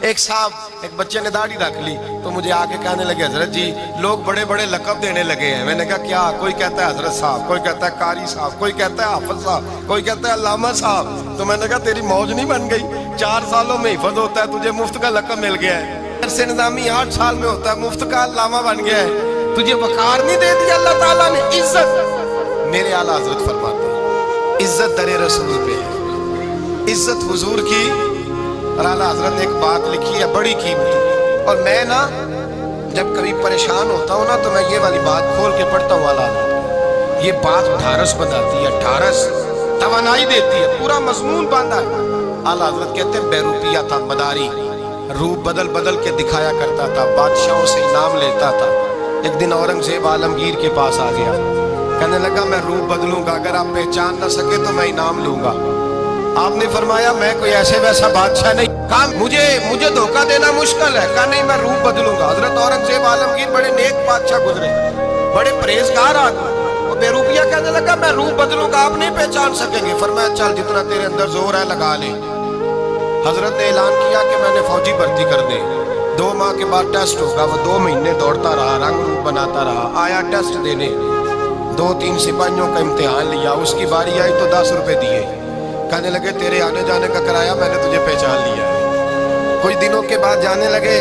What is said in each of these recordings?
ایک صاحب ایک بچے نے داڑھی رکھ لی تو مجھے آگے کہنے لگے حضرت جی لوگ بڑے بڑے لقب دینے لگے ہیں. میں نے کہا کیا؟ کوئی کہتا ہے حضرت صاحب, کوئی کہتا ہے قاری صاحب, کوئی کہتا ہے حافظ صاحب, کوئی کہتا ہے علامہ صاحب. تو میں نے کہا تیری موج نہیں بن گئی؟ 4 سالوں میں حفظ ہوتا ہے, تجھے مفت کا لقب مل گیا ہے. درس نظامی 8 سال میں ہوتا ہے, مفت کا علامہ بن گیا ہے. تجھے وقار نہیں دے دیا اللہ تعالیٰ نے, عزت. میرے اعلیٰ حضرت فرماتے ہیں عزت در رسول پہ ہے, عزت حضور کی. اور اعلیٰ حضرت نے ایک بات لکھی ہے بڑی قیمتی, اور میں نا جب کبھی پریشان ہوتا ہوں نا تو میں یہ والی بات کھول کے پڑھتا ہوں. اعلیٰ یہ بات ڈھارس بناتی ہے, ڈھارس توانائی دیتی ہے, پورا مضمون باندھا ہے. اعلیٰ حضرت کہتے ہیں بیروپیہ تھا مداری, روپ بدل بدل کے دکھایا کرتا تھا, بادشاہوں سے انعام لیتا تھا. ایک دن اورنگزیب عالمگیر کے پاس آ گیا, کہنے لگا میں روپ بدلوں گا, اگر آپ پہچان نہ سکے تو میں انعام لوں گا. آپ نے فرمایا میں کوئی ایسے ویسا بادشاہ نہیں, کہا مجھے دھوکہ دینا مشکل ہے, کہا نہیں میں روپ بدلوں گا. حضرت اورنگزیب عالمگیر بڑے نیک بادشاہ گزرے, بڑے پرہیزگار آدمی. وہ بے روپیہ کہنے لگا میں روپ بدلوں گا, آپ نہیں پہچان سکیں گے. فرمایا چل جتنا تیرے اندر زور ہے لگا لے. حضرت نے اعلان کیا کہ میں نے فوجی بھرتی کر دے, 2 ماہ کے بعد ٹیسٹ ہوگا. وہ 2 مہینے دوڑتا رہا, رنگ روپ بناتا رہا, آیا ٹیسٹ دینے, 2-3 سپاہیوں کا امتحان لیا. اس کی باری آئی تو 10 روپے دیے, کہنے لگے تیرے آنے جانے کا کرایہ میں نے تجھے پہچان لیا ہے. کچھ دنوں کے بعد جانے لگے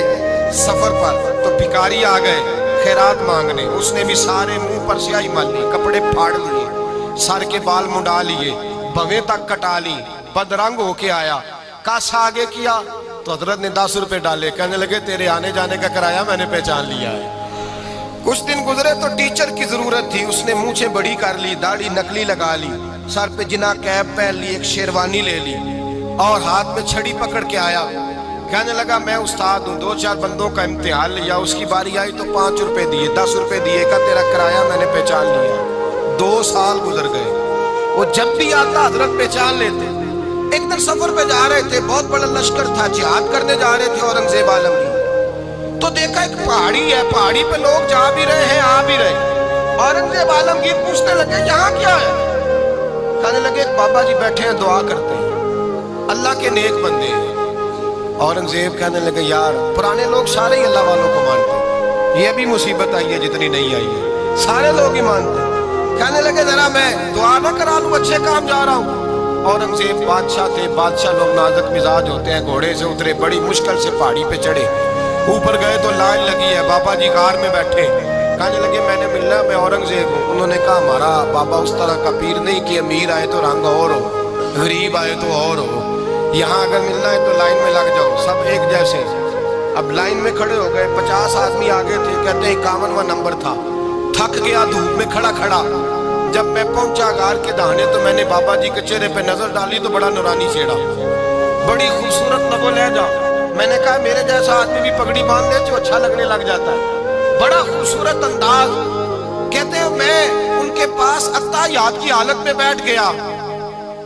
سفر پر تو بھکاری آ گئے خیرات مانگنے. اس نے بھی سارے منہ پر سیاہی مل لی, کپڑے پھاڑ لیے, سر کے بال منڈا لیے, بھویں تک کٹا لی, بدرنگ ہو کے آیا. کاسا آگے کیا تو حضرت نے 10 روپے ڈالے, کہنے لگے تیرے آنے جانے کا کرایہ میں نے پہچان لیا ہے. کچھ دن گزرے تو ٹیچر کی ضرورت تھی, اس نے مونچھیں بڑی کر لی, داڑھی نکلی لگا لی, سر پہ جنا کیپ پہن لی, ایک شیروانی لے لی اور ہاتھ میں چھڑی پکڑ کے آیا. کہنے لگا میں استاد ہوں, 2-4 بندوں کا امتحان لیا, اس کی باری آئی تو 5 روپے دیے, 10 روپے دیے, کہا تیرا کرایہ میں نے پہچان لیا. 2 سال گزر گئے, وہ جب بھی آتا حضرت پہچان لیتے. ایک دن سفر پہ جا رہے تھے, بہت بڑا لشکر تھا, جہاد کرنے جا رہے تھے اورنگزیب عالمگیر. تو دیکھا ایک پہاڑی ہے, پہاڑی پہ لوگ جا بھی رہے ہیں آ بھی رہے. اورنگزیب عالمگیر پوچھنے لگے یہاں کیا ہے؟ کہنے لگے ایک بابا جی بیٹھے ہیں دعا کرتے ہیں, اللہ کے نیک بندے ہیں. اورنگزیب کہنے لگے یار پرانے لوگ سارے ہی اللہ والوں کو مانتے ہیں, یہ بھی مصیبت آئی ہے جتنی نہیں آئی ہے, سارے لوگ ہی مانتے ہیں. کہنے لگے ذرا میں دعا نہ کرا لوں, اچھے کام جا رہا ہوں. اورنگزیب بادشاہ تھے, بادشاہ لوگ نازک مزاج ہوتے ہیں. گھوڑے سے اترے, بڑی مشکل سے پہاڑی پہ چڑھے, اوپر گئے تو لائن لگی ہے, بابا جی کار میں بیٹھے. کہنے لگے میں نے ملنا, میں اورنگزیب ہوں. انہوں نے کہا ہمارا بابا اس طرح کا پیر نہیں کہ امیر آئے تو رنگ اور ہو, غریب آئے تو اور ہو. یہاں اگر ملنا ہے تو لائن میں لگ جاؤ, سب ایک جیسے. اب لائن میں کھڑے ہو گئے, 50 آدمی آگے تھے, کہتے ہیں 51واں نمبر تھا. تھک گیا دھوپ میں کھڑا کھڑا. جب میں پہنچا غار کے دہانے تو میں نے بابا جی کے چہرے پہ نظر ڈالی تو بڑا نورانی چہرہ, بڑی خوبصورت لب و لہجہ. میں نے کہا میرے جیسا آدمی بھی پگڑی باندھ دے جو اچھا لگنے لگ جاتا ہے, بڑا خوبصورت انداز. کہتے ہیں میں ان کے پاس اتحیات کی حالت میں بیٹھ گیا.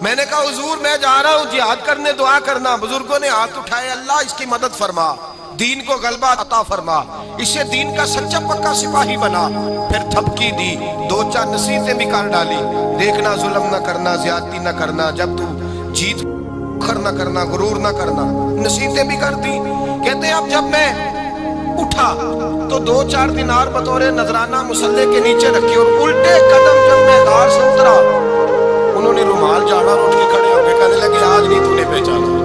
میں نے کہا حضور میں جا رہا ہوں جہاد کرنے, دعا کرنا. بزرگوں نے ہاتھ اٹھائے, اللہ اس کی مدد فرما, دین کو غلبہ عطا فرما, اسے دین کا سچا پکا سپاہی بنا. پھر تھپکی دی, 2-4 نصیحتیں بھی کر ڈالی, دیکھنا ظلم نہ کرنا, زیادتی نہ کرنا, جب تو جیت کر نہ کرنا, غرور نہ کرنا, نصیحتیں بھی کر دی. کہتے ہیں اب جب میں اٹھا تو 2-4 دینار بطور نذرانہ مسلح کے نیچے رکھے, اور الٹے قدم جب میں غار سے اترا انہوں نے رومال جھاڑا اور اٹھ کے کھڑے ہو کے کہنے لگے آج نہیں تو نے پہچانا,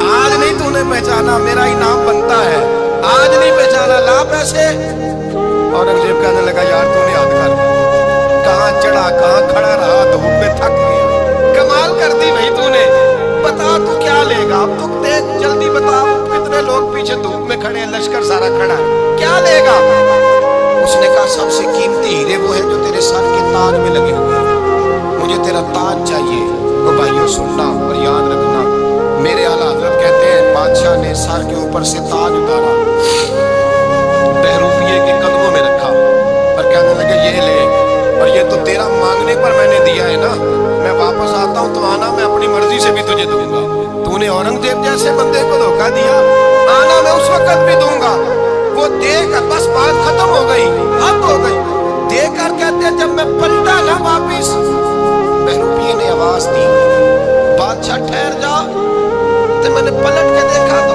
آج نہیں تو نے پہچانا, میرا انعام بنتا ہے, آج نہیں پہچانا, لا پیسے. اورنگزیب کہنے لگا یار تو نے یاد کر, کہاں چڑھا کہاں کھڑا رہا, دھوپ میں تھک گیا, کمال کر دی بھائی تو نے. بتا تو کیا لے گا, اب تو دیکھ جلدی بتا, کتنے لوگ پیچھے دھوپ میں کھڑے ہیں, لشکر سارا کھڑا ہے, کیا لے گا؟ اس نے کہا سب سے قیمتی ہیرے وہ ہیں جو تیرے سر کے تاج میں لگے ہوئے ہیں, مجھے تیرا تاج چاہیے. وہ بھائیوں سننا اور یاد رکھنا, میرے اعلیٰ حضرت کہتے ہیں بادشاہ نے سر کے اوپر سے تاج اتارا, بہروپیے کے قدموں میں رکھا اور کہنے لگے یہ لے, اور یہ تو تیرا مانگنے پر میں نے دیا ہے نا, میں واپس آتا ہوں تو آنا میں اپنی مرضی سے بھی تجھے دوں گا. تو نے اورنگزیب جیسے بندے کو دھوکہ دیا, آنا میں اس وقت بھی دوں گا. وہ دے کر بس بات ختم ہو گئی, حد ہو گئی. دے کر کہتے ہیں جب میں پلٹا نا واپس, بہروپیے نے آواز دی بادشاہ ٹھہر جا. تو میں نے پلٹ کے دیکھا تو